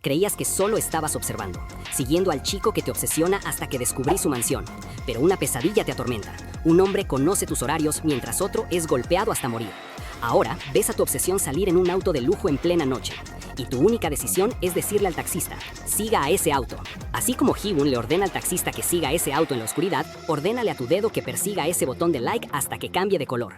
Creías que solo estabas observando, siguiendo al chico que te obsesiona hasta que descubrí su mansión. Pero una pesadilla te atormenta. Un hombre conoce tus horarios mientras otro es golpeado hasta morir. Ahora ves a tu obsesión salir en un auto de lujo en plena noche. Y tu única decisión es decirle al taxista, siga a ese auto. Así como Hee-won le ordena al taxista que siga ese auto en la oscuridad, ordénale a tu dedo que persiga ese botón de like hasta que cambie de color.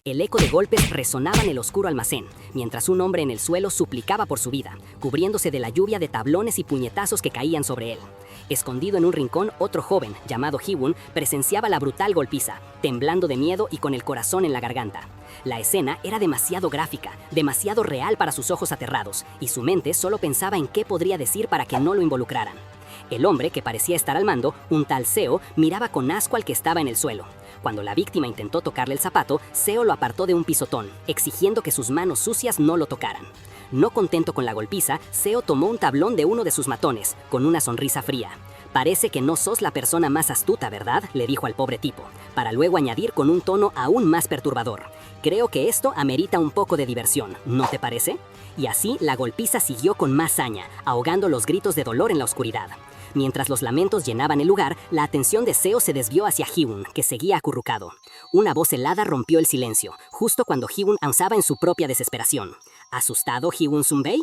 El eco de golpes resonaba en el oscuro almacén, mientras un hombre en el suelo suplicaba por su vida, cubriéndose de la lluvia de tablones y puñetazos que caían sobre él. Escondido en un rincón, otro joven, llamado Hee-won, presenciaba la brutal golpiza, temblando de miedo y con el corazón en la garganta. La escena era demasiado gráfica, demasiado real para sus ojos aterrados, y su mente solo pensaba en qué podría decir para que no lo involucraran. El hombre, que parecía estar al mando, un tal Seo, miraba con asco al que estaba en el suelo. Cuando la víctima intentó tocarle el zapato, Seo lo apartó de un pisotón, exigiendo que sus manos sucias no lo tocaran. No contento con la golpiza, Seo tomó un tablón de uno de sus matones, con una sonrisa fría. «Parece que no sos la persona más astuta, ¿verdad?», le dijo al pobre tipo, para luego añadir con un tono aún más perturbador. «Creo que esto amerita un poco de diversión, ¿no te parece?». Y así la golpiza siguió con más saña, ahogando los gritos de dolor en la oscuridad. Mientras los lamentos llenaban el lugar, la atención de Seo se desvió hacia Hee-won, que seguía acurrucado. Una voz helada rompió el silencio, justo cuando Hee-won avanzaba en su propia desesperación. ¿Asustado Hee-won Sun-bae?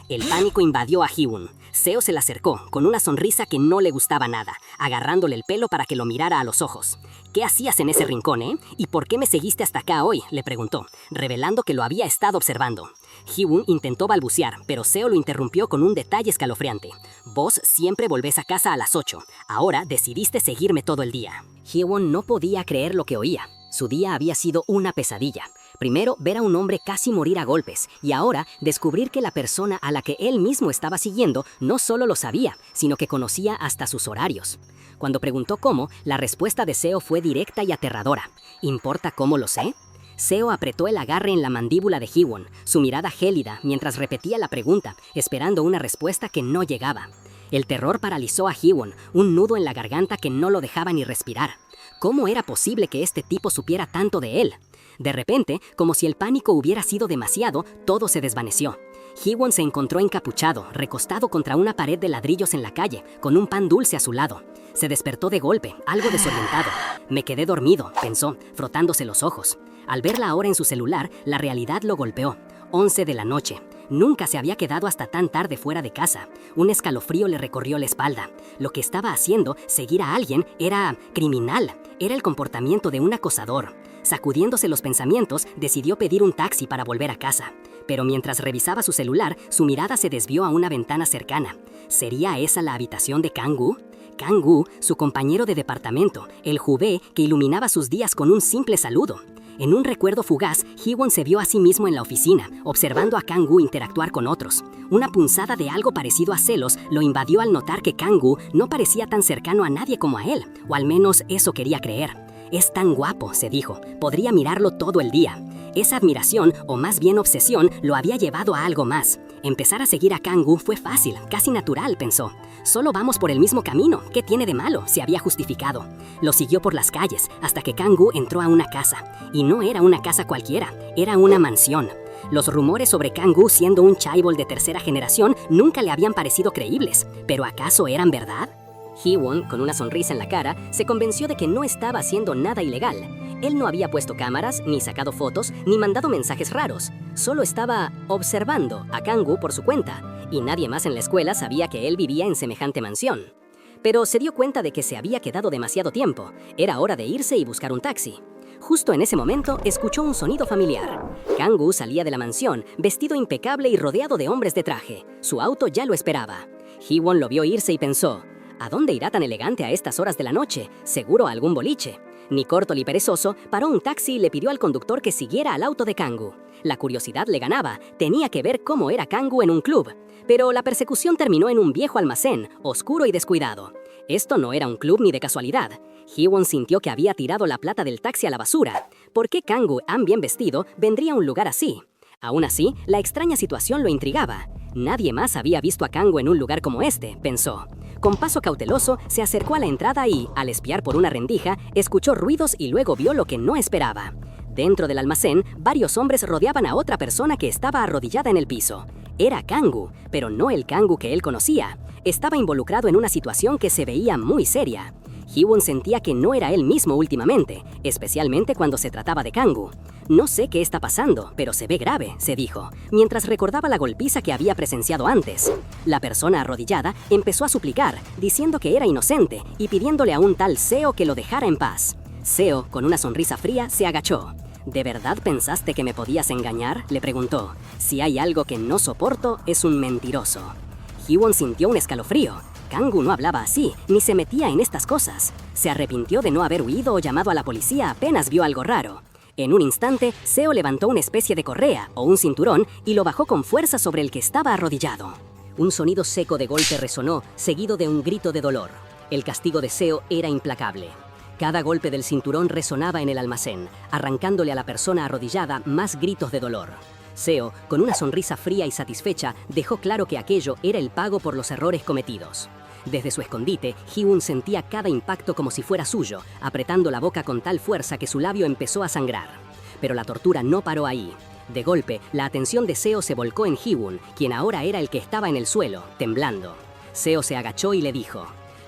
El pánico invadió a Hee-won. Seo se le acercó, con una sonrisa que no le gustaba nada, agarrándole el pelo para que lo mirara a los ojos. «¿Qué hacías en ese rincón, eh? ¿Y por qué me seguiste hasta acá hoy?», le preguntó, revelando que lo había estado observando. Hee-won intentó balbucear, pero Seo lo interrumpió con un detalle escalofriante. «Vos siempre volvés a casa a las 8. Ahora decidiste seguirme todo el día». Hee-won no podía creer lo que oía. Su día había sido una pesadilla. Primero, ver a un hombre casi morir a golpes, y ahora descubrir que la persona a la que él mismo estaba siguiendo no solo lo sabía, sino que conocía hasta sus horarios. Cuando preguntó cómo, la respuesta de Seo fue directa y aterradora. ¿Importa cómo lo sé? Seo apretó el agarre en la mandíbula de Hee-won, su mirada gélida mientras repetía la pregunta, esperando una respuesta que no llegaba. El terror paralizó a Hee-won, un nudo en la garganta que no lo dejaba ni respirar. ¿Cómo era posible que este tipo supiera tanto de él? De repente, como si el pánico hubiera sido demasiado, todo se desvaneció. Hee-won se encontró encapuchado, recostado contra una pared de ladrillos en la calle, con un pan dulce a su lado. Se despertó de golpe, algo desorientado. «Me quedé dormido», pensó, frotándose los ojos. Al ver la hora en su celular, la realidad lo golpeó. 11 de la noche. Nunca se había quedado hasta tan tarde fuera de casa. Un escalofrío le recorrió la espalda. Lo que estaba haciendo, seguir a alguien, era criminal. Era el comportamiento de un acosador. Sacudiéndose los pensamientos, decidió pedir un taxi para volver a casa. Pero mientras revisaba su celular, su mirada se desvió a una ventana cercana. ¿Sería esa la habitación de Kang-woo? Kang-woo, su compañero de departamento, el Jubé que iluminaba sus días con un simple saludo. En un recuerdo fugaz, Hee-won se vio a sí mismo en la oficina, observando a Kang-woo interactuar con otros. Una punzada de algo parecido a celos lo invadió al notar que Kang-woo no parecía tan cercano a nadie como a él, o al menos eso quería creer. «Es tan guapo», se dijo, «podría mirarlo todo el día». Esa admiración, o más bien obsesión, lo había llevado a algo más. Empezar a seguir a Kang-woo fue fácil, casi natural, pensó. «Solo vamos por el mismo camino, ¿qué tiene de malo?», se había justificado. Lo siguió por las calles, hasta que Kang-woo entró a una casa. Y no era una casa cualquiera, era una mansión. Los rumores sobre Kang-woo siendo un chaebol de tercera generación nunca le habían parecido creíbles. ¿Pero acaso eran verdad? Hee-won, con una sonrisa en la cara, se convenció de que no estaba haciendo nada ilegal. Él no había puesto cámaras, ni sacado fotos, ni mandado mensajes raros. Solo estaba observando a Kang-woo por su cuenta, y nadie más en la escuela sabía que él vivía en semejante mansión. Pero se dio cuenta de que se había quedado demasiado tiempo. Era hora de irse y buscar un taxi. Justo en ese momento, escuchó un sonido familiar. Kang-woo salía de la mansión, vestido impecable y rodeado de hombres de traje. Su auto ya lo esperaba. Hee-won lo vio irse y pensó: ¿a dónde irá tan elegante a estas horas de la noche? Seguro a algún boliche. Ni corto ni perezoso, paró un taxi y le pidió al conductor que siguiera al auto de Kang-woo. La curiosidad le ganaba, tenía que ver cómo era Kang-woo en un club. Pero la persecución terminó en un viejo almacén, oscuro y descuidado. Esto no era un club ni de casualidad. Hee-won sintió que había tirado la plata del taxi a la basura. ¿Por qué Kang-woo, tan bien vestido, vendría a un lugar así? Aún así, la extraña situación lo intrigaba. Nadie más había visto a Kang-woo en un lugar como este, pensó. Con paso cauteloso, se acercó a la entrada y, al espiar por una rendija, escuchó ruidos y luego vio lo que no esperaba. Dentro del almacén, varios hombres rodeaban a otra persona que estaba arrodillada en el piso. Era Kang-woo, pero no el Kang-woo que él conocía. Estaba involucrado en una situación que se veía muy seria. Hee-won sentía que no era él mismo últimamente, especialmente cuando se trataba de Kang-woo. No sé qué está pasando, pero se ve grave, se dijo, mientras recordaba la golpiza que había presenciado antes. La persona arrodillada empezó a suplicar, diciendo que era inocente y pidiéndole a un tal Seo que lo dejara en paz. Seo, con una sonrisa fría, se agachó. ¿De verdad pensaste que me podías engañar?, le preguntó. Si hay algo que no soporto, es un mentiroso. Hee-won sintió un escalofrío. Kang-woo no hablaba así, ni se metía en estas cosas. Se arrepintió de no haber huido o llamado a la policía apenas vio algo raro. En un instante, Seo levantó una especie de correa o un cinturón y lo bajó con fuerza sobre el que estaba arrodillado. Un sonido seco de golpe resonó, seguido de un grito de dolor. El castigo de Seo era implacable. Cada golpe del cinturón resonaba en el almacén, arrancándole a la persona arrodillada más gritos de dolor. Seo, con una sonrisa fría y satisfecha, dejó claro que aquello era el pago por los errores cometidos. Desde su escondite, Hee-won sentía cada impacto como si fuera suyo, apretando la boca con tal fuerza que su labio empezó a sangrar. Pero la tortura no paró ahí. De golpe, la atención de Seo se volcó en Hee-won, quien ahora era el que estaba en el suelo, temblando. Seo se agachó y le dijo: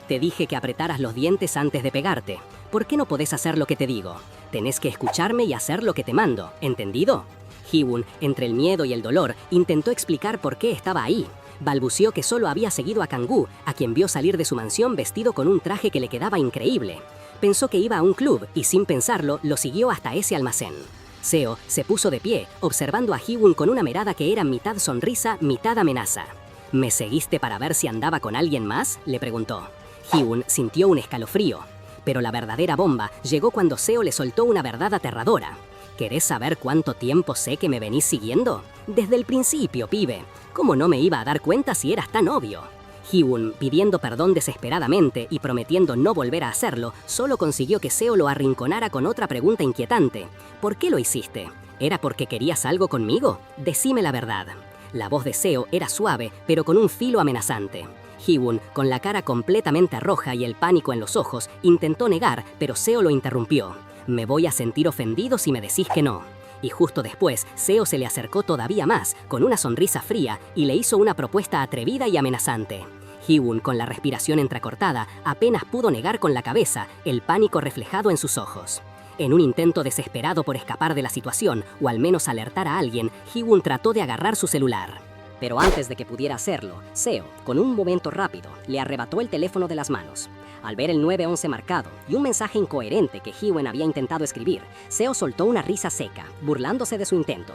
«Te dije que apretaras los dientes antes de pegarte. ¿Por qué no podés hacer lo que te digo? Tenés que escucharme y hacer lo que te mando, ¿entendido?». Hee-won, entre el miedo y el dolor, intentó explicar por qué estaba ahí. Balbució que solo había seguido a Kang-woo, a quien vio salir de su mansión vestido con un traje que le quedaba increíble. Pensó que iba a un club y sin pensarlo lo siguió hasta ese almacén. Seo se puso de pie, observando a Hee-won con una mirada que era mitad sonrisa, mitad amenaza. «¿Me seguiste para ver si andaba con alguien más?», le preguntó. Hee-won sintió un escalofrío. Pero la verdadera bomba llegó cuando Seo le soltó una verdad aterradora. «¿Querés saber cuánto tiempo sé que me venís siguiendo? Desde el principio, pibe. ¿Cómo no me iba a dar cuenta si eras tan obvio?». Hee-won, pidiendo perdón desesperadamente y prometiendo no volver a hacerlo, solo consiguió que Seo lo arrinconara con otra pregunta inquietante. «¿Por qué lo hiciste? ¿Era porque querías algo conmigo? Decime la verdad». La voz de Seo era suave, pero con un filo amenazante. Hee-won, con la cara completamente roja y el pánico en los ojos, intentó negar, pero Seo lo interrumpió. «Me voy a sentir ofendido si me decís que no». Y justo después, Seo se le acercó todavía más, con una sonrisa fría, y le hizo una propuesta atrevida y amenazante. Hee-won, con la respiración entrecortada, apenas pudo negar con la cabeza, el pánico reflejado en sus ojos. En un intento desesperado por escapar de la situación, o al menos alertar a alguien, Hee-won trató de agarrar su celular. Pero antes de que pudiera hacerlo, Seo, con un movimiento rápido, le arrebató el teléfono de las manos. Al ver el 911 marcado y un mensaje incoherente que Hee-won había intentado escribir, Seo soltó una risa seca, burlándose de su intento.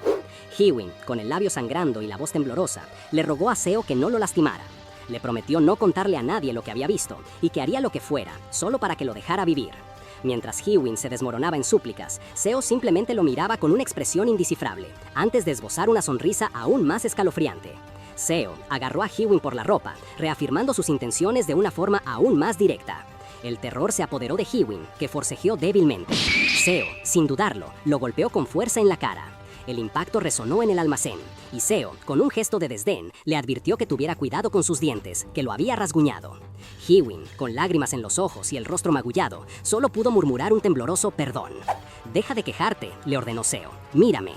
Hee-won, con el labio sangrando y la voz temblorosa, le rogó a Seo que no lo lastimara. Le prometió no contarle a nadie lo que había visto y que haría lo que fuera, solo para que lo dejara vivir. Mientras Hee-won se desmoronaba en súplicas, Seo simplemente lo miraba con una expresión indescifrable, antes de esbozar una sonrisa aún más escalofriante. Seo agarró a Hee-won por la ropa, reafirmando sus intenciones de una forma aún más directa. El terror se apoderó de Hee-won, que forcejeó débilmente. Seo, sin dudarlo, lo golpeó con fuerza en la cara. El impacto resonó en el almacén, y Seo, con un gesto de desdén, le advirtió que tuviera cuidado con sus dientes, que lo había rasguñado. Hee-won, con lágrimas en los ojos y el rostro magullado, solo pudo murmurar un tembloroso perdón. «Deja de quejarte», le ordenó Seo. «Mírame».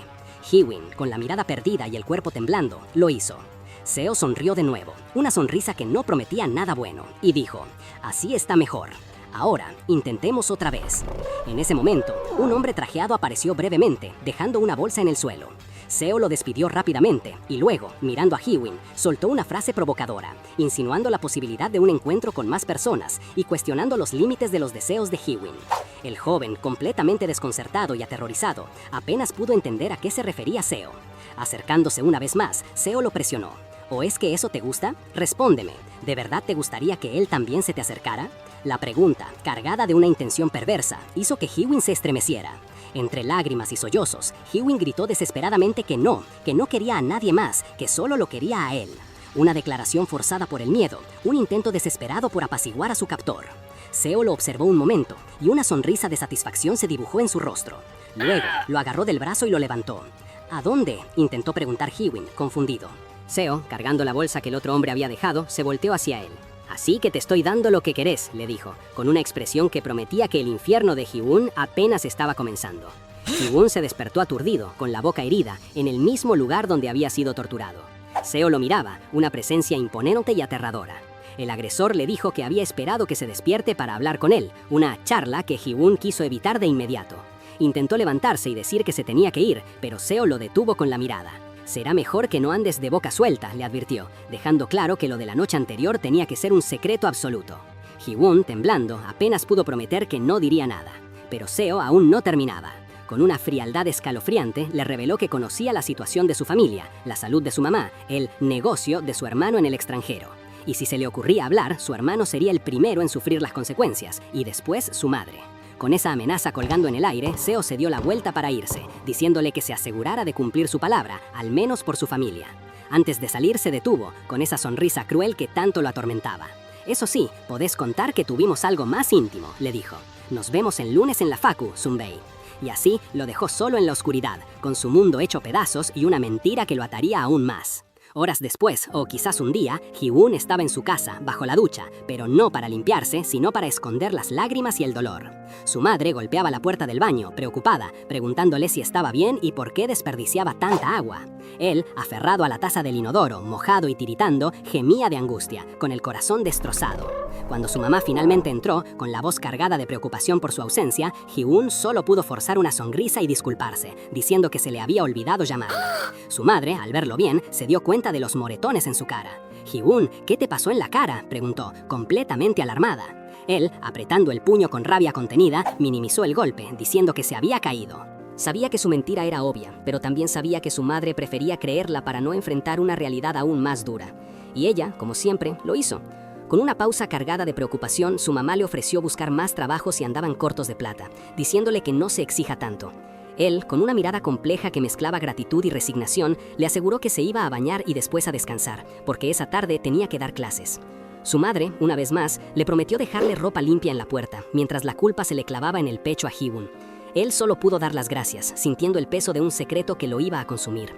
Hee-won, con la mirada perdida y el cuerpo temblando, lo hizo. Seo sonrió de nuevo, una sonrisa que no prometía nada bueno, y dijo: «Así está mejor. Ahora, intentemos otra vez». En ese momento, un hombre trajeado apareció brevemente, dejando una bolsa en el suelo. Seo lo despidió rápidamente, y luego, mirando a Hee-won, soltó una frase provocadora, insinuando la posibilidad de un encuentro con más personas y cuestionando los límites de los deseos de Hee-won. El joven, completamente desconcertado y aterrorizado, apenas pudo entender a qué se refería Seo. Acercándose una vez más, Seo lo presionó. ¿O es que eso te gusta? Respóndeme. ¿De verdad te gustaría que él también se te acercara? La pregunta, cargada de una intención perversa, hizo que Hee-won se estremeciera. Entre lágrimas y sollozos, Hee-won gritó desesperadamente que no quería a nadie más, que solo lo quería a él. Una declaración forzada por el miedo, un intento desesperado por apaciguar a su captor. Seo lo observó un momento, y una sonrisa de satisfacción se dibujó en su rostro. Luego, lo agarró del brazo y lo levantó. ¿A dónde?, intentó preguntar Hee-won, confundido. Seo, cargando la bolsa que el otro hombre había dejado, se volteó hacia él. «Así que te estoy dando lo que querés», le dijo, con una expresión que prometía que el infierno de Hee-won apenas estaba comenzando. Ji-won se despertó aturdido, con la boca herida, en el mismo lugar donde había sido torturado. Seo lo miraba, una presencia imponente y aterradora. El agresor le dijo que había esperado que se despierte para hablar con él, una charla que Ji-won quiso evitar de inmediato. Intentó levantarse y decir que se tenía que ir, pero Seo lo detuvo con la mirada. «Será mejor que no andes de boca suelta», le advirtió, dejando claro que lo de la noche anterior tenía que ser un secreto absoluto. Ji-won, temblando, apenas pudo prometer que no diría nada. Pero Seo aún no terminaba. Con una frialdad escalofriante, le reveló que conocía la situación de su familia, la salud de su mamá, el negocio de su hermano en el extranjero. Y si se le ocurría hablar, su hermano sería el primero en sufrir las consecuencias, y después su madre. Con esa amenaza colgando en el aire, Seo se dio la vuelta para irse, diciéndole que se asegurara de cumplir su palabra, al menos por su familia. Antes de salir se detuvo, con esa sonrisa cruel que tanto lo atormentaba. «Eso sí, podés contar que tuvimos algo más íntimo», le dijo. «Nos vemos el lunes en la facu, Sunbae». Y así lo dejó solo en la oscuridad, con su mundo hecho pedazos y una mentira que lo ataría aún más. Horas después, o quizás un día, Ji-won estaba en su casa, bajo la ducha, pero no para limpiarse, sino para esconder las lágrimas y el dolor. Su madre golpeaba la puerta del baño, preocupada, preguntándole si estaba bien y por qué desperdiciaba tanta agua. Él, aferrado a la taza del inodoro, mojado y tiritando, gemía de angustia, con el corazón destrozado. Cuando su mamá finalmente entró, con la voz cargada de preocupación por su ausencia, Ji-won solo pudo forzar una sonrisa y disculparse, diciendo que se le había olvidado llamarla. Su madre, al verlo bien, se dio cuenta de los moretones en su cara. «Ji-won, ¿qué te pasó en la cara?», preguntó, completamente alarmada. Él, apretando el puño con rabia contenida, minimizó el golpe, diciendo que se había caído. Sabía que su mentira era obvia, pero también sabía que su madre prefería creerla para no enfrentar una realidad aún más dura. Y ella, como siempre, lo hizo. Con una pausa cargada de preocupación, su mamá le ofreció buscar más trabajo si andaban cortos de plata, diciéndole que no se exija tanto. Él, con una mirada compleja que mezclaba gratitud y resignación, le aseguró que se iba a bañar y después a descansar, porque esa tarde tenía que dar clases. Su madre, una vez más, le prometió dejarle ropa limpia en la puerta, mientras la culpa se le clavaba en el pecho a Ji-won. Él solo pudo dar las gracias, sintiendo el peso de un secreto que lo iba a consumir.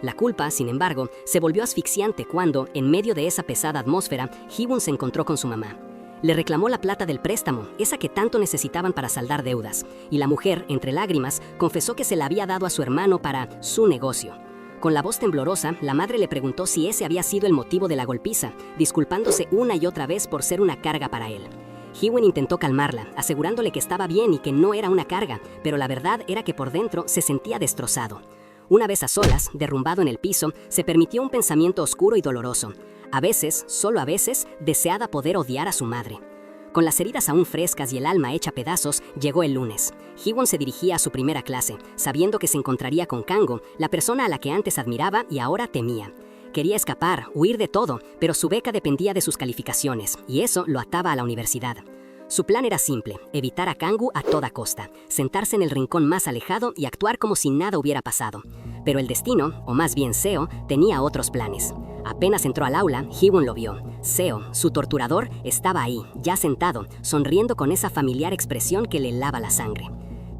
La culpa, sin embargo, se volvió asfixiante cuando, en medio de esa pesada atmósfera, Ji-won se encontró con su mamá. Le reclamó la plata del préstamo, esa que tanto necesitaban para saldar deudas, y la mujer, entre lágrimas, confesó que se la había dado a su hermano para su negocio. Con la voz temblorosa, la madre le preguntó si ese había sido el motivo de la golpiza, disculpándose una y otra vez por ser una carga para él. Ji-won intentó calmarla, asegurándole que estaba bien y que no era una carga, pero la verdad era que por dentro se sentía destrozado. Una vez a solas, derrumbado en el piso, se permitió un pensamiento oscuro y doloroso. A veces, solo a veces, deseaba poder odiar a su madre. Con las heridas aún frescas y el alma hecha pedazos, llegó el lunes. Ji-won se dirigía a su primera clase, sabiendo que se encontraría con Kang-go, la persona a la que antes admiraba y ahora temía. Quería escapar, huir de todo, pero su beca dependía de sus calificaciones, y eso lo ataba a la universidad. Su plan era simple, evitar a Kang-go a toda costa, sentarse en el rincón más alejado y actuar como si nada hubiera pasado. Pero el destino, o más bien Seo, tenía otros planes. Apenas entró al aula, Ji-won lo vio. Seo, su torturador, estaba ahí, ya sentado, sonriendo con esa familiar expresión que le helaba la sangre.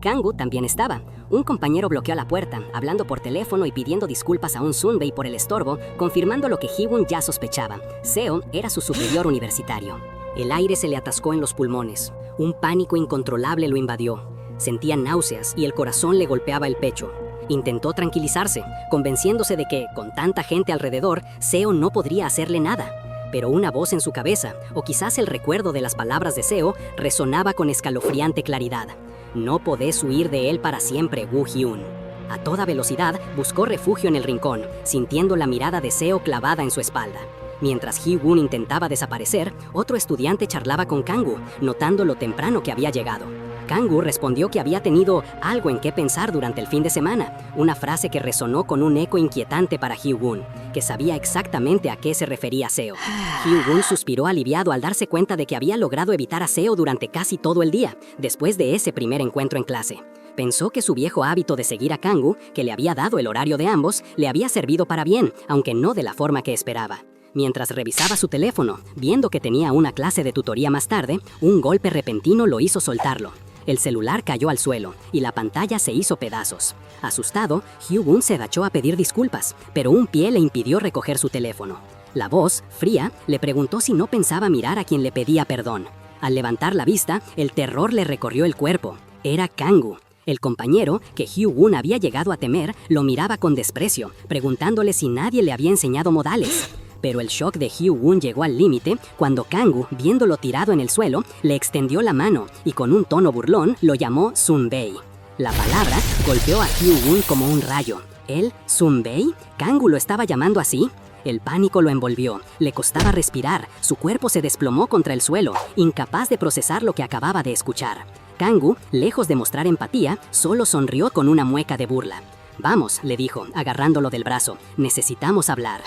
Kang-go también estaba. Un compañero bloqueó la puerta, hablando por teléfono y pidiendo disculpas a un Sunbae por el estorbo, confirmando lo que Ji-won ya sospechaba. Seo era su superior universitario. El aire se le atascó en los pulmones. Un pánico incontrolable lo invadió. Sentía náuseas y el corazón le golpeaba el pecho. Intentó tranquilizarse, convenciéndose de que, con tanta gente alrededor, Seo no podría hacerle nada. Pero una voz en su cabeza, o quizás el recuerdo de las palabras de Seo, resonaba con escalofriante claridad. No podés huir de él para siempre, Woo-hyun. A toda velocidad, buscó refugio en el rincón, sintiendo la mirada de Seo clavada en su espalda. Mientras Ji-won intentaba desaparecer, otro estudiante charlaba con Kang-go, notando lo temprano que había llegado. Kang-go respondió que había tenido algo en qué pensar durante el fin de semana, una frase que resonó con un eco inquietante para Ji-won, que sabía exactamente a qué se refería Seo. Ji-won suspiró aliviado al darse cuenta de que había logrado evitar a Seo durante casi todo el día, después de ese primer encuentro en clase. Pensó que su viejo hábito de seguir a Kang-go, que le había dado el horario de ambos, le había servido para bien, aunque no de la forma que esperaba. Mientras revisaba su teléfono, viendo que tenía una clase de tutoría más tarde, un golpe repentino lo hizo soltarlo. El celular cayó al suelo y la pantalla se hizo pedazos. Asustado, Ji-won se agachó a pedir disculpas, pero un pie le impidió recoger su teléfono. La voz, fría, le preguntó si no pensaba mirar a quien le pedía perdón. Al levantar la vista, el terror le recorrió el cuerpo. Era Kang-go. El compañero, que Hyo-won había llegado a temer, lo miraba con desprecio, preguntándole si nadie le había enseñado modales. Pero el shock de Hyo-won llegó al límite cuando Kang-woo, viéndolo tirado en el suelo, le extendió la mano y con un tono burlón lo llamó Sunbae. La palabra golpeó a Hyo-won como un rayo. ¿Él? ¿Sunbae? ¿Kang-woo lo estaba llamando así? El pánico lo envolvió, le costaba respirar, su cuerpo se desplomó contra el suelo, incapaz de procesar lo que acababa de escuchar. Kang-woo, lejos de mostrar empatía, solo sonrió con una mueca de burla. «Vamos», le dijo, agarrándolo del brazo, «necesitamos hablar».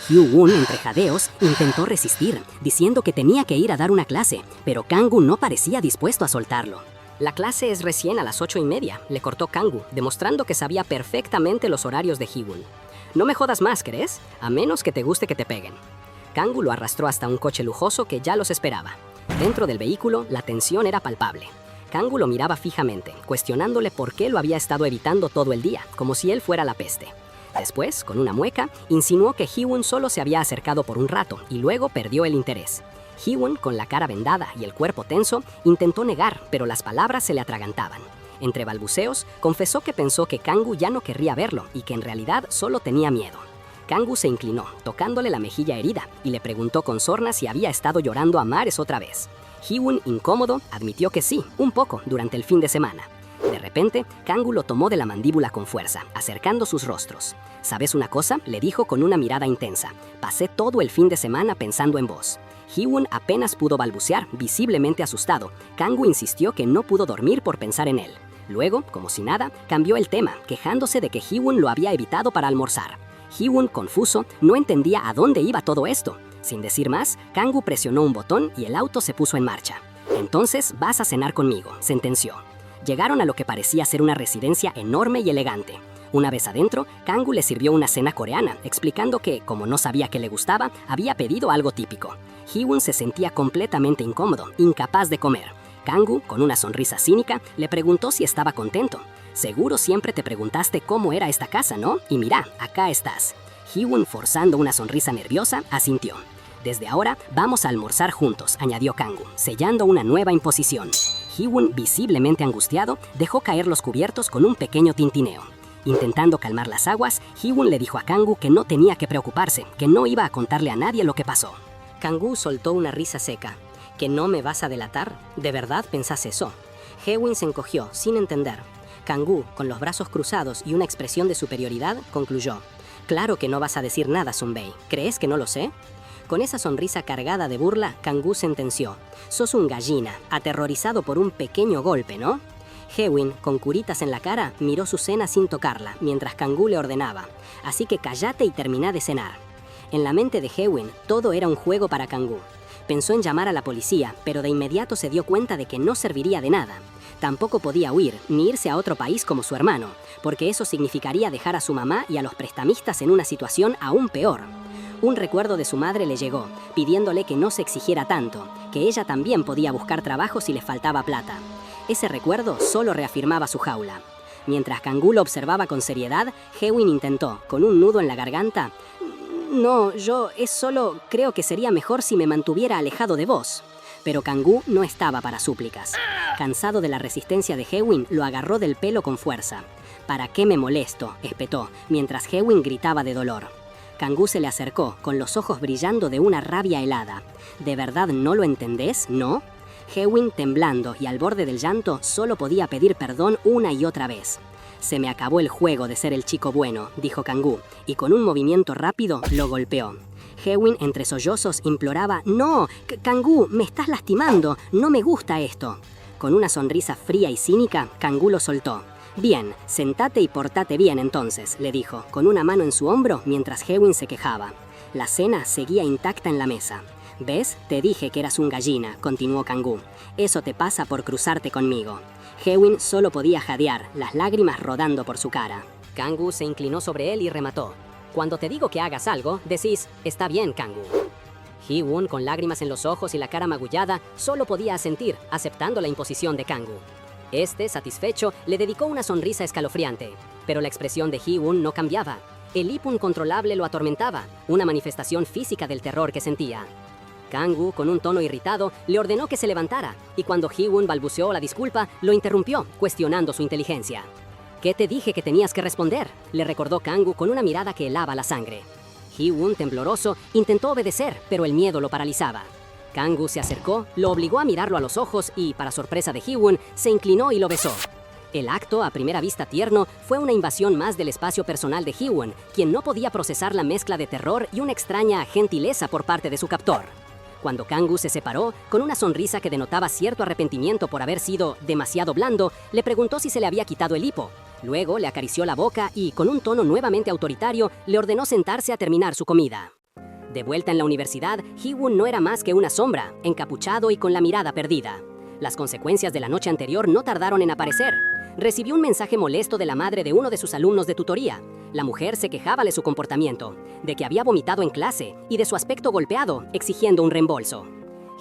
Hyo-won, entre jadeos, intentó resistir, diciendo que tenía que ir a dar una clase, pero Kang-woo no parecía dispuesto a soltarlo. «La clase es recién a las 8:30», le cortó Kang-woo, demostrando que sabía perfectamente los horarios de Hee-won. «No me jodas más, ¿crees? A menos que te guste que te peguen». Kang-woo lo arrastró hasta un coche lujoso que ya los esperaba. Dentro del vehículo, la tensión era palpable. Kang-woo lo miraba fijamente, cuestionándole por qué lo había estado evitando todo el día, como si él fuera la peste. Después, con una mueca, insinuó que Hee-won solo se había acercado por un rato y luego perdió el interés. Hee-won, con la cara vendada y el cuerpo tenso, intentó negar, pero las palabras se le atragantaban. Entre balbuceos, confesó que pensó que Kang-woo ya no querría verlo y que en realidad solo tenía miedo. Kang-woo se inclinó, tocándole la mejilla herida, y le preguntó con sorna si había estado llorando a mares otra vez. Hee-won, incómodo, admitió que sí, un poco, durante el fin de semana. De repente, Kang-woo lo tomó de la mandíbula con fuerza, acercando sus rostros. «¿Sabes una cosa?», le dijo con una mirada intensa. «Pasé todo el fin de semana pensando en vos». Hee-won apenas pudo balbucear, visiblemente asustado. Kang-woo insistió que no pudo dormir por pensar en él. Luego, como si nada, cambió el tema, quejándose de que Hee-won lo había evitado para almorzar. Hee-won, confuso, no entendía a dónde iba todo esto. Sin decir más, Kang-woo presionó un botón y el auto se puso en marcha. «Entonces vas a cenar conmigo», sentenció. Llegaron a lo que parecía ser una residencia enorme y elegante. Una vez adentro, Kang-woo le sirvió una cena coreana, explicando que, como no sabía que le gustaba, había pedido algo típico. Hee-won se sentía completamente incómodo, incapaz de comer. Kang-woo, con una sonrisa cínica, le preguntó si estaba contento. «Seguro siempre te preguntaste cómo era esta casa, ¿no? Y mira, acá estás». Hee-won, forzando una sonrisa nerviosa, asintió. «Desde ahora vamos a almorzar juntos», añadió Kang-woo, sellando una nueva imposición. Hee-won, visiblemente angustiado, dejó caer los cubiertos con un pequeño tintineo. Intentando calmar las aguas, Hee-won le dijo a Kang-woo que no tenía que preocuparse, que no iba a contarle a nadie lo que pasó. Kang-woo soltó una risa seca. «¿Que no me vas a delatar? ¿De verdad pensás eso?» Hee-won se encogió, sin entender. Kang-woo, con los brazos cruzados y una expresión de superioridad, concluyó. «Claro que no vas a decir nada, Sunbae. ¿Crees que no lo sé?» Con esa sonrisa cargada de burla, Kang-woo sentenció. «Sos un gallina, aterrorizado por un pequeño golpe, ¿no?» Hee-won, con curitas en la cara, miró su cena sin tocarla, mientras Kang-woo le ordenaba. «Así que cállate y terminá de cenar». En la mente de Hee-won, todo era un juego para Kang-woo. Pensó en llamar a la policía, pero de inmediato se dio cuenta de que no serviría de nada. Tampoco podía huir, ni irse a otro país como su hermano, porque eso significaría dejar a su mamá y a los prestamistas en una situación aún peor. Un recuerdo de su madre le llegó, pidiéndole que no se exigiera tanto, que ella también podía buscar trabajo si le faltaba plata. Ese recuerdo solo reafirmaba su jaula. Mientras Kang-woo lo observaba con seriedad, Hee-won intentó, con un nudo en la garganta, «No, solo creo que sería mejor si me mantuviera alejado de vos». Pero Kang-woo no estaba para súplicas. Cansado de la resistencia de Hee-won, lo agarró del pelo con fuerza. «¿Para qué me molesto?», espetó, mientras Hee-won gritaba de dolor. Kang-woo se le acercó, con los ojos brillando de una rabia helada. «¿De verdad no lo entendés, no?» Hee-won, temblando y al borde del llanto, solo podía pedir perdón una y otra vez. «Se me acabó el juego de ser el chico bueno», dijo Kang-woo, y con un movimiento rápido lo golpeó. Hee-won, entre sollozos, imploraba, «No, Kang-woo, me estás lastimando, no me gusta esto». Con una sonrisa fría y cínica, Kang-woo lo soltó. «Bien, sentate y portate bien entonces», le dijo, con una mano en su hombro mientras Hee-won se quejaba. La cena seguía intacta en la mesa. «¿Ves? Te dije que eras un gallina», continuó Kang-woo. «Eso te pasa por cruzarte conmigo». Hee-won solo podía jadear, las lágrimas rodando por su cara. Kang-woo se inclinó sobre él y remató. «Cuando te digo que hagas algo, decís, está bien, Kang-woo». Hee-won, con lágrimas en los ojos y la cara magullada, solo podía asentir, aceptando la imposición de Kang-woo. Este, satisfecho, le dedicó una sonrisa escalofriante, pero la expresión de Hee-won no cambiaba. El hipo incontrolable lo atormentaba, una manifestación física del terror que sentía. Kang-woo, con un tono irritado, le ordenó que se levantara, y cuando Hee-won balbuceó la disculpa, lo interrumpió, cuestionando su inteligencia. «¿Qué te dije que tenías que responder?», le recordó Kang-woo con una mirada que helaba la sangre. Hee-won, tembloroso, intentó obedecer, pero el miedo lo paralizaba. Kang-woo se acercó, lo obligó a mirarlo a los ojos y, para sorpresa de Hee-won, se inclinó y lo besó. El acto, a primera vista tierno, fue una invasión más del espacio personal de Hee-won, quien no podía procesar la mezcla de terror y una extraña gentileza por parte de su captor. Cuando Kang-woo se separó, con una sonrisa que denotaba cierto arrepentimiento por haber sido demasiado blando, le preguntó si se le había quitado el hipo. Luego le acarició la boca y, con un tono nuevamente autoritario, le ordenó sentarse a terminar su comida. De vuelta en la universidad, Hee-won no era más que una sombra, encapuchado y con la mirada perdida. Las consecuencias de la noche anterior no tardaron en aparecer. Recibió un mensaje molesto de la madre de uno de sus alumnos de tutoría. La mujer se quejaba de su comportamiento, de que había vomitado en clase y de su aspecto golpeado, exigiendo un reembolso.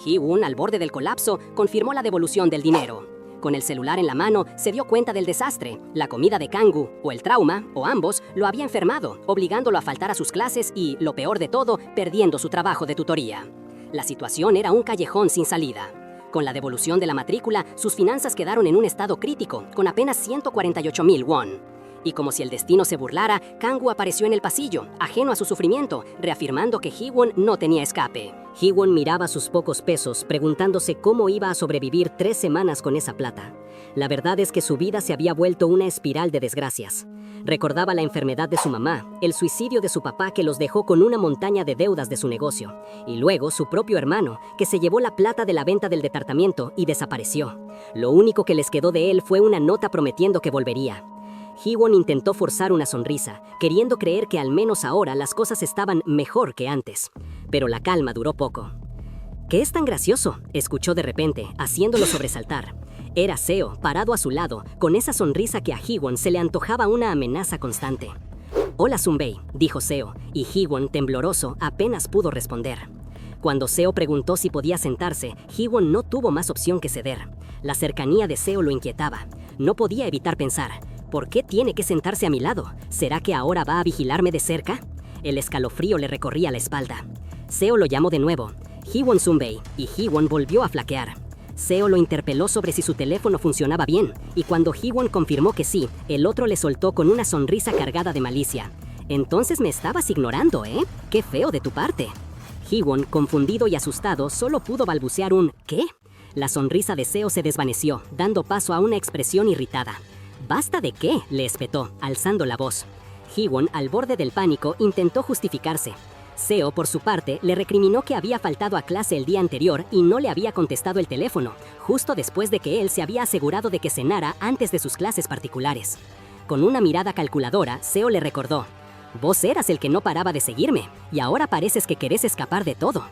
Hee-won, al borde del colapso, confirmó la devolución del dinero. Con el celular en la mano, se dio cuenta del desastre. La comida de Kang-woo, o el trauma, o ambos, lo había enfermado, obligándolo a faltar a sus clases y, lo peor de todo, perdiendo su trabajo de tutoría. La situación era un callejón sin salida. Con la devolución de la matrícula, sus finanzas quedaron en un estado crítico, con apenas 148,000 won. Y como si el destino se burlara, Kang-woo apareció en el pasillo, ajeno a su sufrimiento, reafirmando que Hee-won no tenía escape. Hee-won miraba sus pocos pesos, preguntándose cómo iba a sobrevivir 3 semanas con esa plata. La verdad es que su vida se había vuelto una espiral de desgracias. Recordaba la enfermedad de su mamá, el suicidio de su papá que los dejó con una montaña de deudas de su negocio, y luego su propio hermano, que se llevó la plata de la venta del departamento y desapareció. Lo único que les quedó de él fue una nota prometiendo que volvería. Hee-won intentó forzar una sonrisa, queriendo creer que al menos ahora las cosas estaban mejor que antes. Pero la calma duró poco. «¿Qué es tan gracioso?», escuchó de repente, haciéndolo sobresaltar. Era Seo, parado a su lado, con esa sonrisa que a Hee-won se le antojaba una amenaza constante. «Hola, Sun-bae», dijo Seo, y Hee-won, tembloroso, apenas pudo responder. Cuando Seo preguntó si podía sentarse, Hee-won no tuvo más opción que ceder. La cercanía de Seo lo inquietaba. No podía evitar pensar, ¿por qué tiene que sentarse a mi lado? ¿Será que ahora va a vigilarme de cerca? El escalofrío le recorría la espalda. Seo lo llamó de nuevo. «Hee-won, Sun-bae», y Hee-won volvió a flaquear. Seo lo interpeló sobre si su teléfono funcionaba bien, y cuando Hee-won confirmó que sí, el otro le soltó con una sonrisa cargada de malicia. «Entonces me estabas ignorando, ¿eh? ¡Qué feo de tu parte!». Hee-won, confundido y asustado, solo pudo balbucear un «¿qué?». La sonrisa de Seo se desvaneció, dando paso a una expresión irritada. «¿Basta de qué?», le espetó, alzando la voz. Hee-won, al borde del pánico, intentó justificarse. Seo, por su parte, le recriminó que había faltado a clase el día anterior y no le había contestado el teléfono, justo después de que él se había asegurado de que cenara antes de sus clases particulares. Con una mirada calculadora, Seo le recordó: «Vos eras el que no paraba de seguirme, y ahora pareces que querés escapar de todo».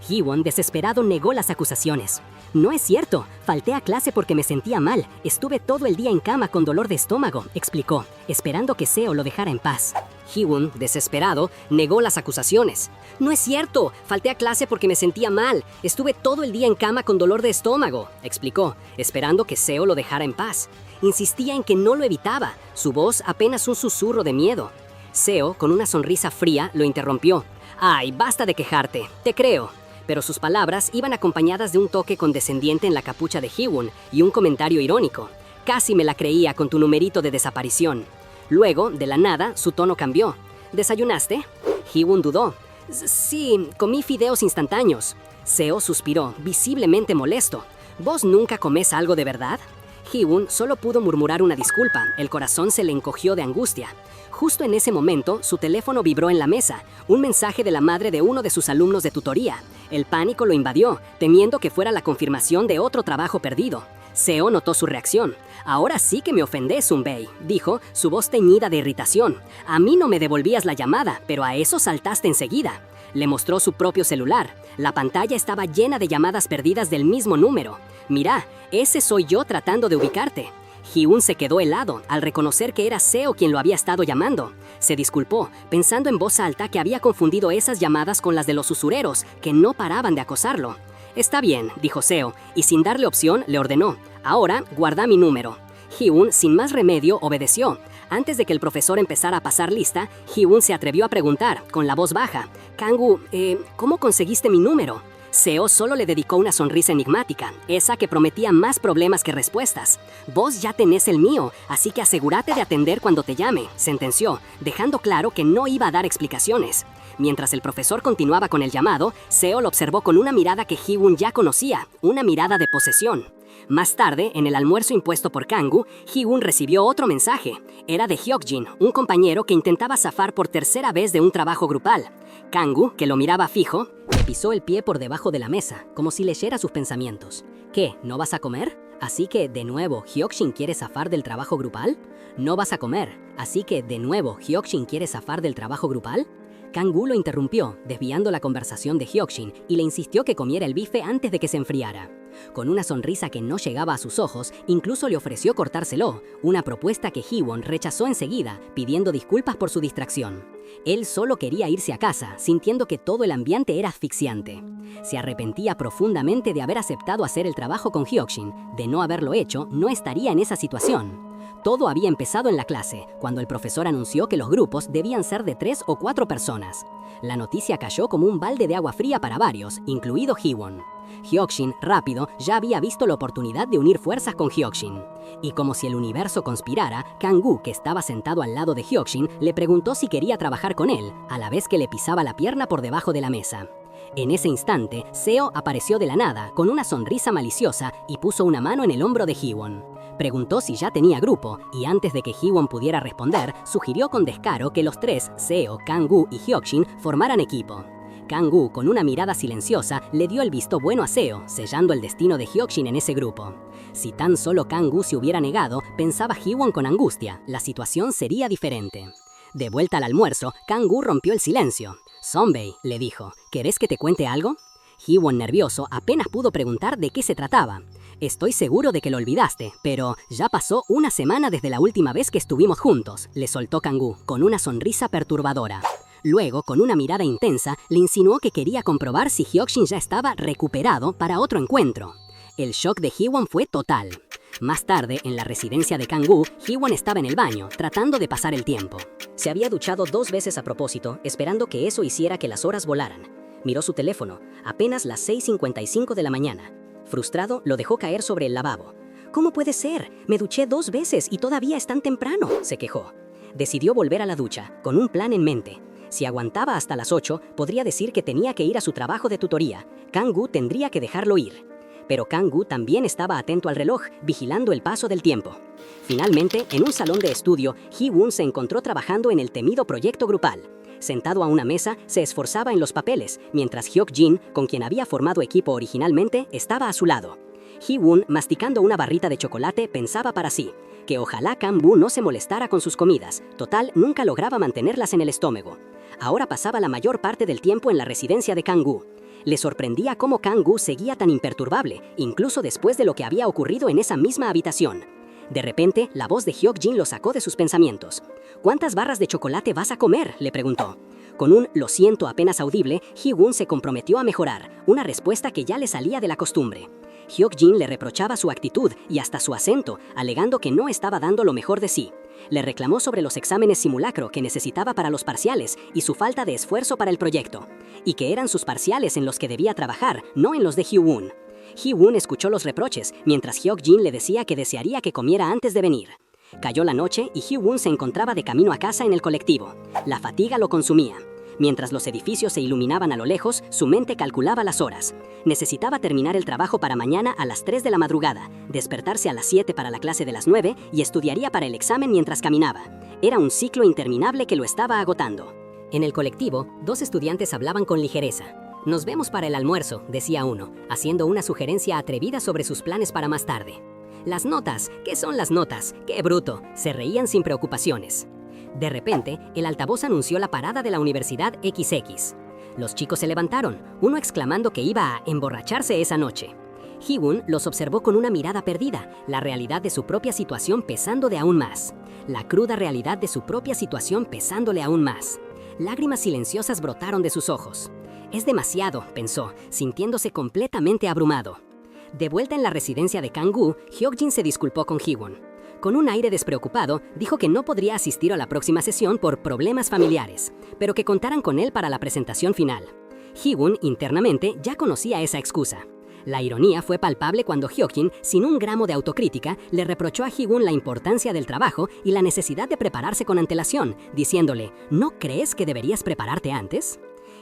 Hee-won, desesperado, negó las acusaciones. «No es cierto, falté a clase porque me sentía mal, estuve todo el día en cama con dolor de estómago», explicó, esperando que Seo lo dejara en paz. Hee-won, desesperado, negó las acusaciones. «No es cierto, falté a clase porque me sentía mal, estuve todo el día en cama con dolor de estómago», explicó, esperando que Seo lo dejara en paz. Insistía en que no lo evitaba, su voz apenas un susurro de miedo. Seo, con una sonrisa fría, lo interrumpió. «Ay, basta de quejarte, te creo». Pero sus palabras iban acompañadas de un toque condescendiente en la capucha de Hee-won y un comentario irónico. «Casi me la creía con tu numerito de desaparición». Luego, de la nada, su tono cambió. «¿Desayunaste?». Hee-won dudó. «Sí, comí fideos instantáneos». Seo suspiró, visiblemente molesto. «¿Vos nunca comés algo de verdad?». Hee-won solo pudo murmurar una disculpa, el corazón se le encogió de angustia. Justo en ese momento, su teléfono vibró en la mesa, un mensaje de la madre de uno de sus alumnos de tutoría. El pánico lo invadió, temiendo que fuera la confirmación de otro trabajo perdido. Seo notó su reacción. «Ahora sí que me ofendés, Sun-bae», dijo, su voz teñida de irritación. «A mí no me devolvías la llamada, pero a eso saltaste enseguida». Le mostró su propio celular. La pantalla estaba llena de llamadas perdidas del mismo número. «Mirá, ese soy yo tratando de ubicarte». Hee-won se quedó helado al reconocer que era Seo quien lo había estado llamando. Se disculpó, pensando en voz alta que había confundido esas llamadas con las de los usureros, que no paraban de acosarlo. «Está bien», dijo Seo, y sin darle opción le ordenó: «Ahora, guarda mi número». Hee-won, sin más remedio, obedeció. Antes de que el profesor empezara a pasar lista, Hee-won se atrevió a preguntar, con la voz baja: «Kang-woo, ¿cómo conseguiste mi número?». Seo solo le dedicó una sonrisa enigmática, esa que prometía más problemas que respuestas. Vos ya tenés el mío, así que asegúrate de atender cuando te llame, sentenció, dejando claro que no iba a dar explicaciones. Mientras el profesor continuaba con el llamado, Seo lo observó con una mirada que Hee-won ya conocía, una mirada de posesión. Más tarde, en el almuerzo impuesto por Kang-woo, Hee-won recibió otro mensaje. Era de Hyuk-jin, un compañero que intentaba zafar por tercera vez de un trabajo grupal. Kang-woo, que lo miraba fijo, le pisó el pie por debajo de la mesa, como si leyera sus pensamientos. ¿Qué, no vas a comer? Así que, de nuevo, Hyuk-jin quiere zafar del trabajo grupal. ¿No vas a comer? Así que, de nuevo, Hyuk-jin quiere zafar del trabajo grupal. Kang-woo lo interrumpió, desviando la conversación de Hyuk-jin, y le insistió que comiera el bife antes de que se enfriara. Con una sonrisa que no llegaba a sus ojos, incluso le ofreció cortárselo, una propuesta que Hee-won rechazó enseguida, pidiendo disculpas por su distracción. Él solo quería irse a casa, sintiendo que todo el ambiente era asfixiante. Se arrepentía profundamente de haber aceptado hacer el trabajo con Hyuk-jin. De no haberlo hecho, no estaría en esa situación. Todo había empezado en la clase, cuando el profesor anunció que los grupos debían ser de 3 o 4 personas. La noticia cayó como un balde de agua fría para varios, incluido Hee-won. Hyuk-jin, rápido, ya había visto la oportunidad de unir fuerzas con Hyuk-jin. Y como si el universo conspirara, Kang-woo, que estaba sentado al lado de Hyuk-jin, le preguntó si quería trabajar con él, a la vez que le pisaba la pierna por debajo de la mesa. En ese instante, Seo apareció de la nada, con una sonrisa maliciosa, y puso una mano en el hombro de Hee-won. Preguntó si ya tenía grupo, y antes de que Hee-won pudiera responder, sugirió con descaro que los tres, Seo, Kang-woo y Hyuk-jin, formaran equipo. Kang-woo, con una mirada silenciosa, le dio el visto bueno a Seo, sellando el destino de Hyuk-jin en ese grupo. Si tan solo Kang-woo se hubiera negado, pensaba Hee-won con angustia, la situación sería diferente. De vuelta al almuerzo, Kang-woo rompió el silencio. «Sonbei», le dijo, «¿querés que te cuente algo?» Hee-won, nervioso, apenas pudo preguntar de qué se trataba. «Estoy seguro de que lo olvidaste, pero ya pasó una semana desde la última vez que estuvimos juntos», le soltó Kang-woo, con una sonrisa perturbadora. Luego, con una mirada intensa, le insinuó que quería comprobar si Hyuk-jin ya estaba recuperado para otro encuentro. El shock de Hee-won fue total. Más tarde, en la residencia de Kang-woo, Hee-won estaba en el baño, tratando de pasar el tiempo. Se había duchado 2 veces a propósito, esperando que eso hiciera que las horas volaran. Miró su teléfono, apenas las 6:55 de la mañana. Frustrado, lo dejó caer sobre el lavabo. «¿Cómo puede ser? Me duché 2 veces y todavía es tan temprano», se quejó. Decidió volver a la ducha, con un plan en mente. Si aguantaba hasta las 8, podría decir que tenía que ir a su trabajo de tutoría. Kang-woo tendría que dejarlo ir. Pero Kang-woo también estaba atento al reloj, vigilando el paso del tiempo. Finalmente, en un salón de estudio, Hee-won se encontró trabajando en el temido proyecto grupal. Sentado a una mesa, se esforzaba en los papeles, mientras Hyuk-jin, con quien había formado equipo originalmente, estaba a su lado. Hee-won, masticando una barrita de chocolate, pensaba para sí, que ojalá Kang-woo no se molestara con sus comidas, total, nunca lograba mantenerlas en el estómago. Ahora pasaba la mayor parte del tiempo en la residencia de Kang-woo. Le sorprendía cómo Kang-woo seguía tan imperturbable, incluso después de lo que había ocurrido en esa misma habitación. De repente, la voz de Hyuk-jin lo sacó de sus pensamientos. «¿Cuántas barras de chocolate vas a comer?», le preguntó. Con un «lo siento» apenas audible, Hee-won se comprometió a mejorar, una respuesta que ya le salía de la costumbre. Hyuk-jin le reprochaba su actitud y hasta su acento, alegando que no estaba dando lo mejor de sí. Le reclamó sobre los exámenes simulacro que necesitaba para los parciales y su falta de esfuerzo para el proyecto, y que eran sus parciales en los que debía trabajar, no en los de Hee-won. Hee-won escuchó los reproches, mientras Hyuk-jin le decía que desearía que comiera antes de venir. Cayó la noche y Hee-won se encontraba de camino a casa en el colectivo. La fatiga lo consumía. Mientras los edificios se iluminaban a lo lejos, su mente calculaba las horas. Necesitaba terminar el trabajo para mañana a las 3 de la madrugada, despertarse a las 7 para la clase de las 9 y estudiaría para el examen mientras caminaba. Era un ciclo interminable que lo estaba agotando. En el colectivo, 2 estudiantes hablaban con ligereza. «Nos vemos para el almuerzo», decía uno, haciendo una sugerencia atrevida sobre sus planes para más tarde. «Las notas, ¿qué son las notas? ¡Qué bruto!», se reían sin preocupaciones. De repente, el altavoz anunció la parada de la Universidad XX. Los chicos se levantaron, uno exclamando que iba a emborracharse esa noche. Hee-won los observó con una mirada perdida, la realidad de su propia situación pesando de aún más. La cruda realidad de su propia situación pesándole aún más. Lágrimas silenciosas brotaron de sus ojos. «Es demasiado», pensó, sintiéndose completamente abrumado. De vuelta en la residencia de Kang-woo, Hyuk-jin se disculpó con Hee-won. Con un aire despreocupado, dijo que no podría asistir a la próxima sesión por problemas familiares, pero que contaran con él para la presentación final. Hee-won internamente ya conocía esa excusa. La ironía fue palpable cuando Hyokjin, sin un gramo de autocrítica, le reprochó a Hee-won la importancia del trabajo y la necesidad de prepararse con antelación, diciéndole, ¿no crees que deberías prepararte antes?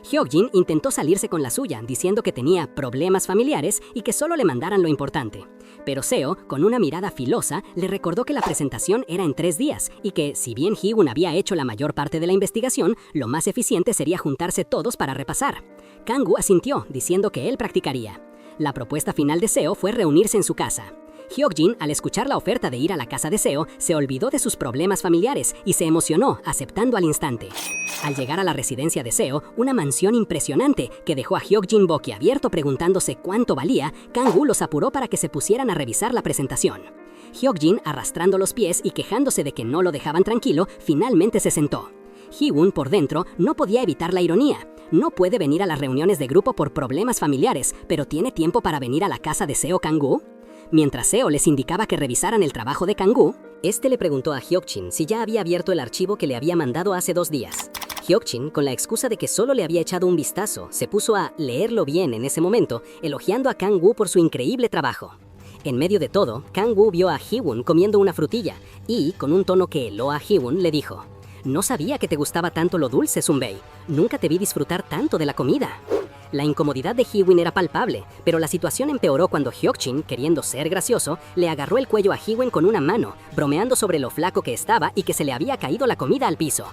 Hyokjin intentó salirse con la suya, diciendo que tenía problemas familiares y que solo le mandaran lo importante. Pero Seo, con una mirada filosa, le recordó que la presentación era en 3 días y que, si bien Hee-won había hecho la mayor parte de la investigación, lo más eficiente sería juntarse todos para repasar. Kang-woo asintió, diciendo que él practicaría. La propuesta final de Seo fue reunirse en su casa. Hyokjin, al escuchar la oferta de ir a la casa de Seo, se olvidó de sus problemas familiares y se emocionó, aceptando al instante. Al llegar a la residencia de Seo, una mansión impresionante que dejó a Hyokjin boquiabierto preguntándose cuánto valía, Kang-woo los apuró para que se pusieran a revisar la presentación. Hyokjin, arrastrando los pies y quejándose de que no lo dejaban tranquilo, finalmente se sentó. Hee-won, por dentro, no podía evitar la ironía. No puede venir a las reuniones de grupo por problemas familiares, pero ¿tiene tiempo para venir a la casa de Seo Kang-woo? Mientras Seo les indicaba que revisaran el trabajo de Kang-woo, este le preguntó a Hyokjin si ya había abierto el archivo que le había mandado hace 2 días. Hyokjin, con la excusa de que solo le había echado un vistazo, se puso a leerlo bien en ese momento, elogiando a Kang-woo por su increíble trabajo. En medio de todo, Kang-woo vio a Hee-won comiendo una frutilla y, con un tono que heló a Hee-won, le dijo: «No sabía que te gustaba tanto lo dulce, Sunbae. Nunca te vi disfrutar tanto de la comida». La incomodidad de Hee-won era palpable, pero la situación empeoró cuando Hyokjin, queriendo ser gracioso, le agarró el cuello a Hee-won con una mano, bromeando sobre lo flaco que estaba y que se le había caído la comida al piso.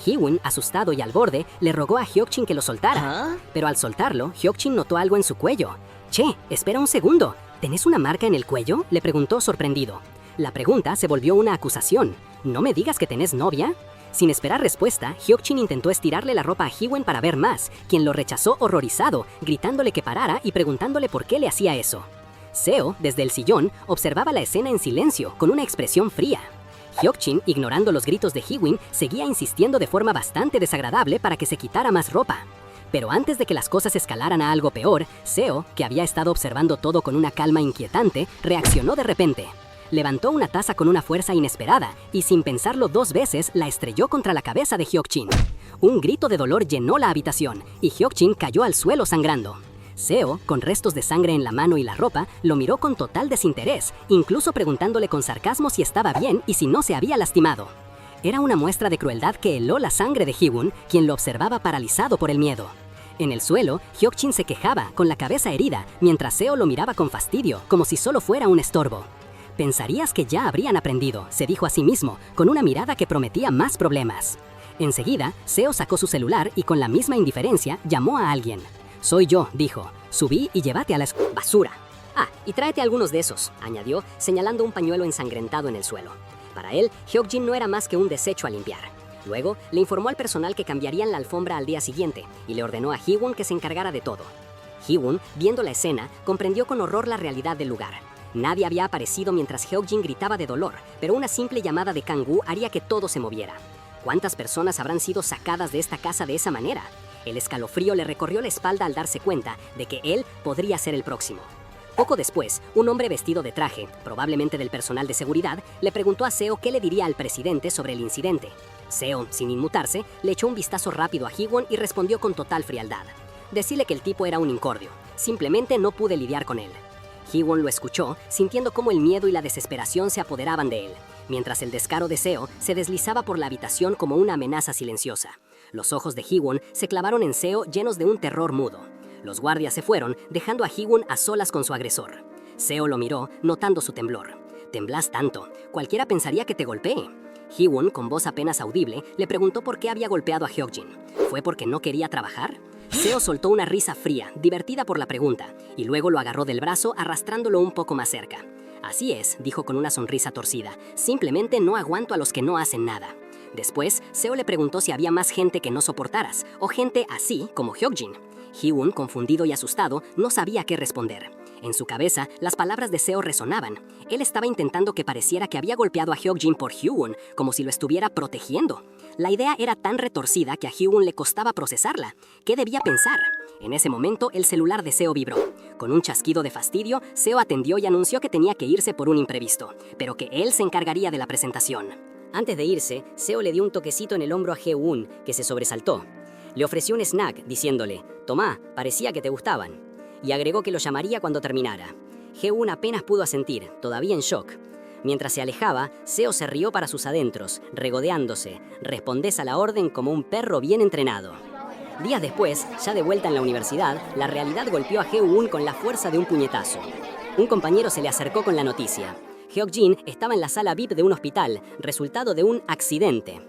Hee-won, asustado y al borde, le rogó a Hyokjin que lo soltara. Pero al soltarlo, Hyokjin notó algo en su cuello. «Che, espera un segundo. ¿Tenés una marca en el cuello?», le preguntó sorprendido. La pregunta se volvió una acusación. «¿No me digas que tenés novia?». Sin esperar respuesta, Hyokjin intentó estirarle la ropa a Hee-won para ver más, quien lo rechazó horrorizado, gritándole que parara y preguntándole por qué le hacía eso. Seo, desde el sillón, observaba la escena en silencio, con una expresión fría. Hyokjin, ignorando los gritos de Hee-won, seguía insistiendo de forma bastante desagradable para que se quitara más ropa. Pero antes de que las cosas escalaran a algo peor, Seo, que había estado observando todo con una calma inquietante, reaccionó de repente. Levantó una taza con una fuerza inesperada y, sin pensarlo 2 veces, la estrelló contra la cabeza de Hyokjin. Un grito de dolor llenó la habitación y Hyokjin cayó al suelo sangrando. Seo, con restos de sangre en la mano y la ropa, lo miró con total desinterés, incluso preguntándole con sarcasmo si estaba bien y si no se había lastimado. Era una muestra de crueldad que heló la sangre de Hee-won, quien lo observaba paralizado por el miedo. En el suelo, Hyokjin se quejaba, con la cabeza herida, mientras Seo lo miraba con fastidio, como si solo fuera un estorbo. «Pensarías que ya habrían aprendido», se dijo a sí mismo, con una mirada que prometía más problemas. Enseguida, Seo sacó su celular y con la misma indiferencia llamó a alguien. «Soy yo», dijo. «Subí y llévate a la basura. Ah, y tráete algunos de esos», añadió, señalando un pañuelo ensangrentado en el suelo. Para él, Hyokjin no era más que un desecho a limpiar. Luego, le informó al personal que cambiarían la alfombra al día siguiente y le ordenó a Hee-won que se encargara de todo. Hee-won, viendo la escena, comprendió con horror la realidad del lugar. Nadie había aparecido mientras Hyokjin gritaba de dolor, pero una simple llamada de Kang-woo haría que todo se moviera. ¿Cuántas personas habrán sido sacadas de esta casa de esa manera? El escalofrío le recorrió la espalda al darse cuenta de que él podría ser el próximo. Poco después, un hombre vestido de traje, probablemente del personal de seguridad, le preguntó a Seo qué le diría al presidente sobre el incidente. Seo, sin inmutarse, le echó un vistazo rápido a Hee-won y respondió con total frialdad. Decirle que el tipo era un incordio. Simplemente no pude lidiar con él. Hee-won lo escuchó, sintiendo cómo el miedo y la desesperación se apoderaban de él, mientras el descaro de Seo se deslizaba por la habitación como una amenaza silenciosa. Los ojos de Hee-won se clavaron en Seo llenos de un terror mudo. Los guardias se fueron, dejando a Hee-won a solas con su agresor. Seo lo miró, notando su temblor. «Temblás tanto. Cualquiera pensaría que te golpeé». Hee-won, con voz apenas audible, le preguntó por qué había golpeado a Hyokjin. ¿Fue porque no quería trabajar? Seo soltó una risa fría, divertida por la pregunta, y luego lo agarró del brazo arrastrándolo un poco más cerca. «Así es», dijo con una sonrisa torcida, «simplemente no aguanto a los que no hacen nada». Después, Seo le preguntó si había más gente que no soportaras, o gente así como Hyokjin. Hee-won, confundido y asustado, no sabía qué responder. En su cabeza, las palabras de Seo resonaban. Él estaba intentando que pareciera que había golpeado a Hyokjin por Hee-won, como si lo estuviera protegiendo. La idea era tan retorcida que a Hee-won le costaba procesarla. ¿Qué debía pensar? En ese momento, el celular de Seo vibró. Con un chasquido de fastidio, Seo atendió y anunció que tenía que irse por un imprevisto, pero que él se encargaría de la presentación. Antes de irse, Seo le dio un toquecito en el hombro a Hee-won, que se sobresaltó. Le ofreció un snack, diciéndole, «Tomá, parecía que te gustaban», y agregó que lo llamaría cuando terminara. Hee-un apenas pudo asentir, todavía en shock. Mientras se alejaba, Seo se rió para sus adentros, regodeándose, «Respondés a la orden como un perro bien entrenado». Días después, ya de vuelta en la universidad, la realidad golpeó a Hee-un con la fuerza de un puñetazo. Un compañero se le acercó con la noticia. Hyuk-jin estaba en la sala VIP de un hospital, resultado de un accidente.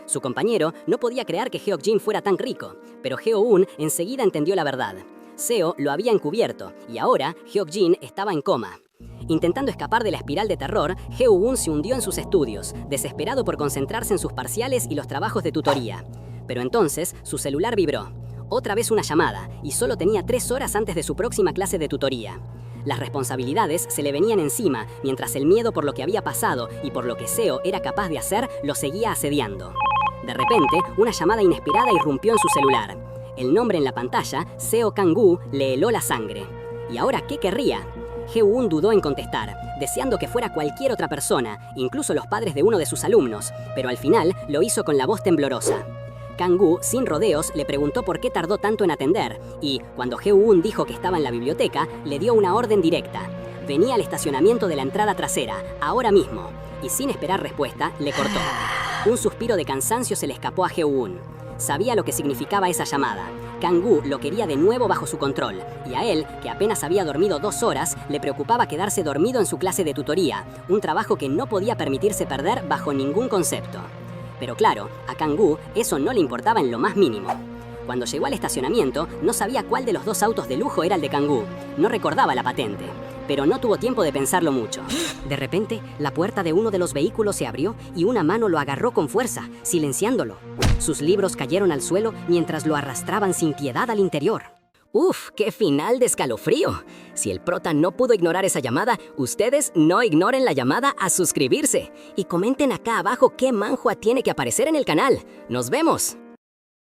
Su compañero no podía creer que Hyuk-jin fuera tan rico, pero Heo-un enseguida entendió la verdad. Seo lo había encubierto y ahora Hyuk-jin estaba en coma. Intentando escapar de la espiral de terror, Heo-un se hundió en sus estudios, desesperado por concentrarse en sus parciales y los trabajos de tutoría. Pero entonces su celular vibró. Otra vez una llamada, y solo tenía 3 horas antes de su próxima clase de tutoría. Las responsabilidades se le venían encima, mientras el miedo por lo que había pasado y por lo que Seo era capaz de hacer lo seguía asediando. De repente, una llamada inesperada irrumpió en su celular. El nombre en la pantalla, Seo Kang-gu, le heló la sangre. ¿Y ahora qué querría? Hee-un dudó en contestar, deseando que fuera cualquier otra persona, incluso los padres de uno de sus alumnos, pero al final lo hizo con la voz temblorosa. Kang-gu, sin rodeos, le preguntó por qué tardó tanto en atender, y, cuando Hee-un dijo que estaba en la biblioteca, le dio una orden directa. Venía al estacionamiento de la entrada trasera, ahora mismo, y sin esperar respuesta, le cortó. Un suspiro de cansancio se le escapó a Hee-un. Sabía lo que significaba esa llamada. Kang-gu lo quería de nuevo bajo su control, y a él, que apenas había dormido 2 horas, le preocupaba quedarse dormido en su clase de tutoría, un trabajo que no podía permitirse perder bajo ningún concepto. Pero claro, a Kang-gu eso no le importaba en lo más mínimo. Cuando llegó al estacionamiento, no sabía cuál de los 2 autos de lujo era el de Kang-gu. No recordaba la patente, pero no tuvo tiempo de pensarlo mucho. De repente, la puerta de uno de los vehículos se abrió y una mano lo agarró con fuerza, silenciándolo. Sus libros cayeron al suelo mientras lo arrastraban sin piedad al interior. ¡Uf! ¡Qué final de escalofrío! Si el prota no pudo ignorar esa llamada, ustedes no ignoren la llamada a suscribirse. Y comenten acá abajo qué manhwa tiene que aparecer en el canal. ¡Nos vemos!